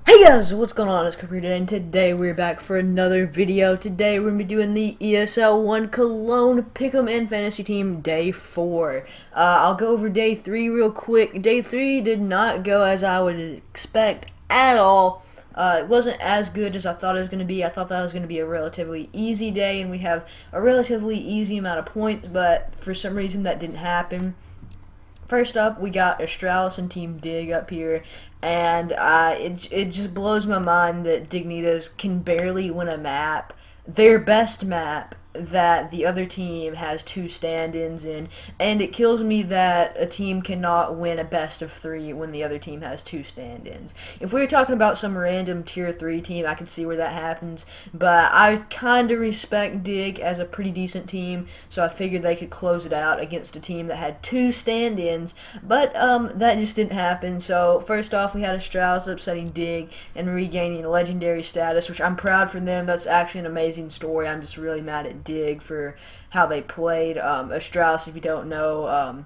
Hey guys, what's going on? It's Cooper today, and today we're back for another video. Today we're going to be doing the ESL 1 Cologne Pick'em and Fantasy Team Day 4. I'll go over Day 3 real quick. Day 3 did not go as I would expect at all. It wasn't as good as I thought it was going to be. I thought that was going to be a relatively easy day, and we'd have a relatively easy amount of points, but for some reason that didn't happen. First up, we got Astralis and Team Dig up here, and it just blows my mind that Dignitas can barely win a map, their best map, that the other team has 2 stand-ins in, and it kills me that a team cannot win a best of 3 when the other team has 2 stand-ins. If we were talking about some random tier 3 team, I could see where that happens, but I kind of respect Dig as a pretty decent team, so I figured they could close it out against a team that had 2 stand-ins, but that just didn't happen. So first off, we had Astralis upsetting Dig and regaining legendary status, which I'm proud for them. That's actually an amazing story. I'm just really mad at Dig for how they played. Astralis, if you don't know,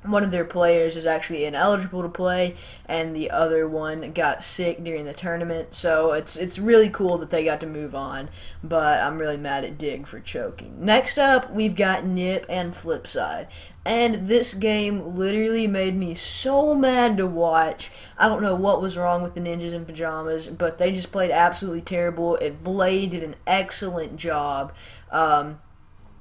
one of their players is actually ineligible to play, and the other one got sick during the tournament, so it's really cool that they got to move on, but I'm really mad at Dig for choking. Next up, we've got Nip and Flipside, and this game literally made me so mad to watch. I don't know what was wrong with the Ninjas in Pajamas, but they just played absolutely terrible. Blade did an excellent job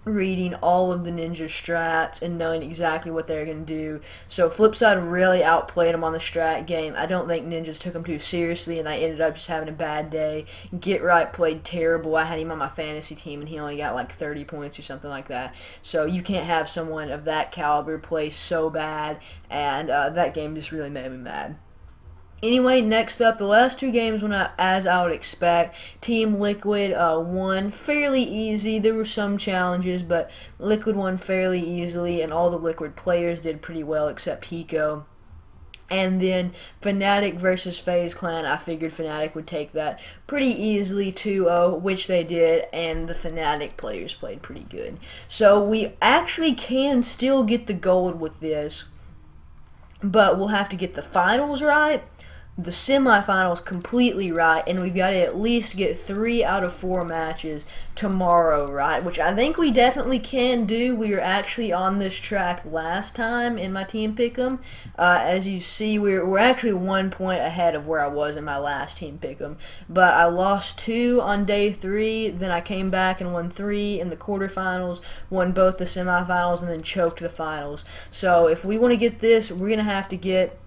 reading all of the ninja strats and knowing exactly what they're going to do. So Flipside really outplayed them on the strat game. I don't think Ninjas took them too seriously, and they ended up just having a bad day. Get Right played terrible. I had him on my fantasy team, and he only got like 30 points or something like that. So you can't have someone of that caliber play so bad, and that game just really made me mad. Anyway, next up, the last 2 games went out as I would expect. Team Liquid won fairly easy. There were some challenges, but Liquid won fairly easily, and all the Liquid players did pretty well except Hiko. And then Fnatic versus FaZe Clan, I figured Fnatic would take that pretty easily 2-0, which they did, and the Fnatic players played pretty good. So we actually can still get the gold with this, but we'll have to get the finals right, the semifinals completely right, and we've got to at least get 3 out of 4 matches tomorrow right, which I think we definitely can do. We were actually on this track last time in my team pick'em. As you see, we're actually 1 point ahead of where I was in my last team pick'em, but I lost 2 on day 3, then I came back and won 3 in the quarterfinals, won both the semifinals, and then choked the finals. So if we want to get this, we're going to have to get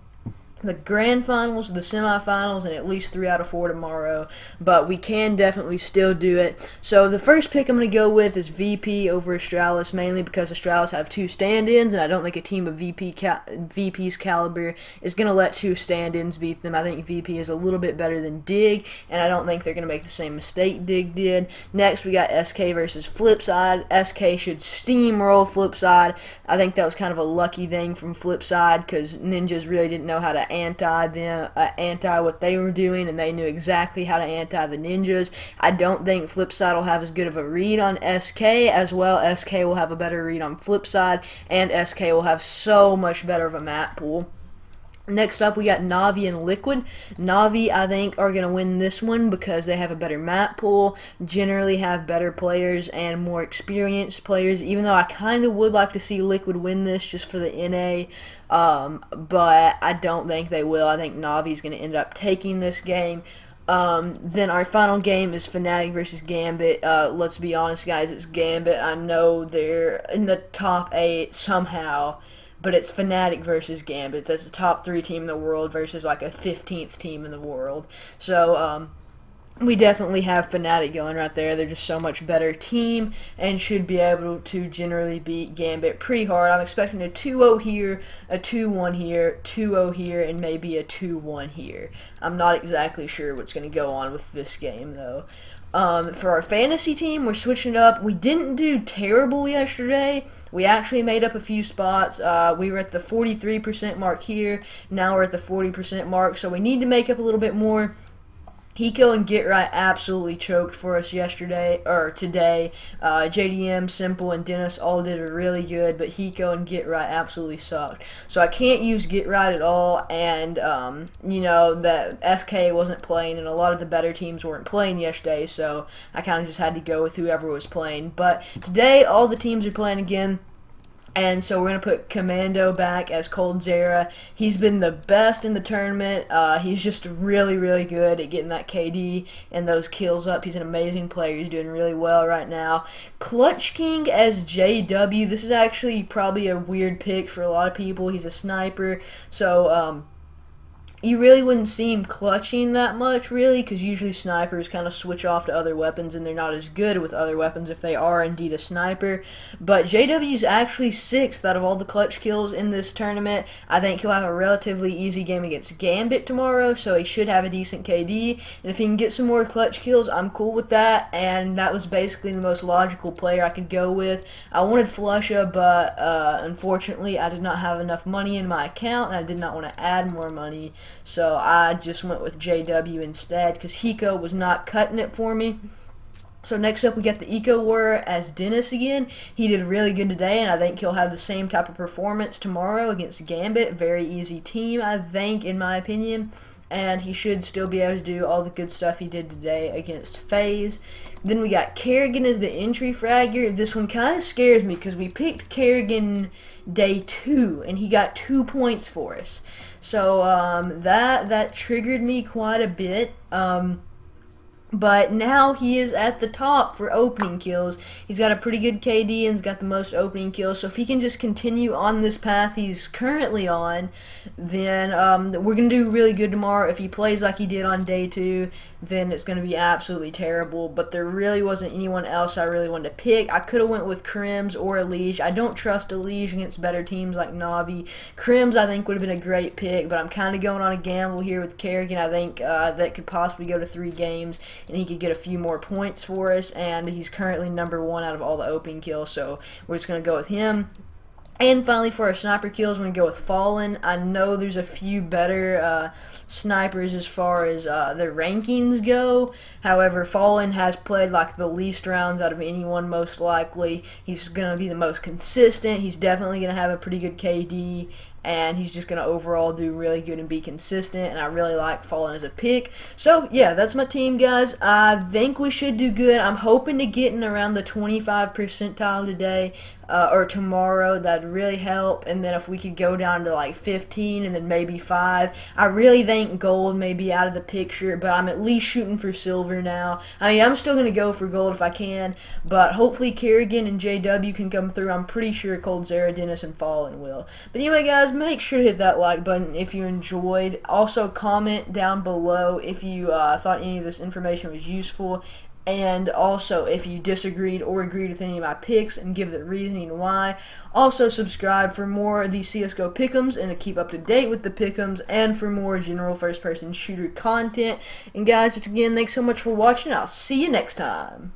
the grand finals, the semifinals, and at least 3 out of 4 tomorrow, but we can definitely still do it. So the first pick I'm going to go with is VP over Astralis, mainly because Astralis have 2 stand-ins, and I don't think a team of VP's caliber is going to let 2 stand-ins beat them. I think VP is a little bit better than Dig, and I don't think they're going to make the same mistake Dig did. Next, we got SK versus Flipside. SK should steamroll Flipside. I think that was kind of a lucky thing from Flipside, because Ninjas really didn't know how to anti what they were doing, and they knew exactly how to anti the Ninjas. I don't think Flipside will have as good of a read on SK as well. SK will have a better read on Flipside, and SK will have so much better of a map pool. Next up, we got Navi and Liquid. Navi, I think, are going to win this one because they have a better map pool, generally have better players and more experienced players, even though I kind of would like to see Liquid win this just for the NA, but I don't think they will. I think Navi is going to end up taking this game. Then our final game is Fnatic versus Gambit. Let's be honest, guys, it's Gambit. I know they're in the top 8 somehow, but it's Fnatic versus Gambit. That's the top 3 team in the world versus like a 15th team in the world. So we definitely have Fnatic going right there. They're just so much better team and should be able to generally beat Gambit pretty hard. I'm expecting a 2-0 here, a 2-1 here, 2-0 here, and maybe a 2-1 here. I'm not exactly sure what's going to go on with this game, though. For our fantasy team, we're switching up. We didn't do terrible yesterday. We actually made up a few spots. We were at the 43% mark here. Now we're at the 40% mark, so we need to make up a little bit more. Hiko and Get Right absolutely choked for us yesterday, or today. JDM, Simple, and Dennis all did really good, but Hiko and Get Right absolutely sucked. So I can't use Get Right at all, and, you know, that SK wasn't playing, and a lot of the better teams weren't playing yesterday, so I kind of just had to go with whoever was playing. But today, all the teams are playing again. And so we're going to put Commando back as Coldzera. He's been the best in the tournament. He's just really, really good at getting that KD and those kills up. He's an amazing player. He's doing really well right now. Clutch King as JW. This is actually probably a weird pick for a lot of people. He's a sniper. So, you really wouldn't see him clutching that much, really, because usually snipers kind of switch off to other weapons, and they're not as good with other weapons if they are indeed a sniper. But JW's actually 6th out of all the clutch kills in this tournament. I think he'll have a relatively easy game against Gambit tomorrow, so he should have a decent KD. And if he can get some more clutch kills, I'm cool with that, and that was basically the most logical player I could go with. I wanted Flusha, but unfortunately I did not have enough money in my account, and I did not want to add more money. So I just went with JW instead because Hiko was not cutting it for me. So next up we got the Eco Warrior as Dennis again. He did really good today, and I think he'll have the same type of performance tomorrow against Gambit. Very easy team, I think, in my opinion. And he should still be able to do all the good stuff he did today against FaZe. Then we got Kerrigan as the entry fragger. This one kind of scares me because we picked Kerrigan day 2, and he got 2 points for us. So that triggered me quite a bit. But now he is at the top for opening kills. He's got a pretty good KD and he's got the most opening kills. So if he can just continue on this path he's currently on, then we're going to do really good tomorrow. If he plays like he did on day 2, then it's going to be absolutely terrible. But there really wasn't anyone else I really wanted to pick. I could have went with Crims or Elige. I don't trust Elige against better teams like Navi. Crims I think would have been a great pick, but I'm kind of going on a gamble here with Kerrigan. I think that could possibly go to 3 games. And he could get a few more points for us, and he's currently number 1 out of all the opening kills, so we're just going to go with him. And finally, for our sniper kills, we're going to go with Fallen. I know there's a few better snipers as far as their rankings go. However, Fallen has played like the least rounds out of anyone most likely. He's going to be the most consistent. He's definitely going to have a pretty good KD. And he's just going to overall do really good and be consistent, and I really like Fallen as a pick. So, yeah, that's my team, guys. I think we should do good. I'm hoping to get in around the 25 percentile today or tomorrow. That'd really help, and then if we could go down to like 15 and then maybe 5. I really think gold may be out of the picture, but I'm at least shooting for silver now. I mean, I'm still going to go for gold if I can, but hopefully Kerrigan and JW can come through. I'm pretty sure Coldzera, Dennis, and Fallen will. But anyway, guys, make sure to hit that like button if you enjoyed. Also, comment down below if you thought any of this information was useful. And also, if you disagreed or agreed with any of my picks, and give the reasoning why. Also, subscribe for more of these CSGO pick'ems and to keep up to date with the pick'ems, and for more general first-person shooter content. And guys, just again, thanks so much for watching. I'll see you next time.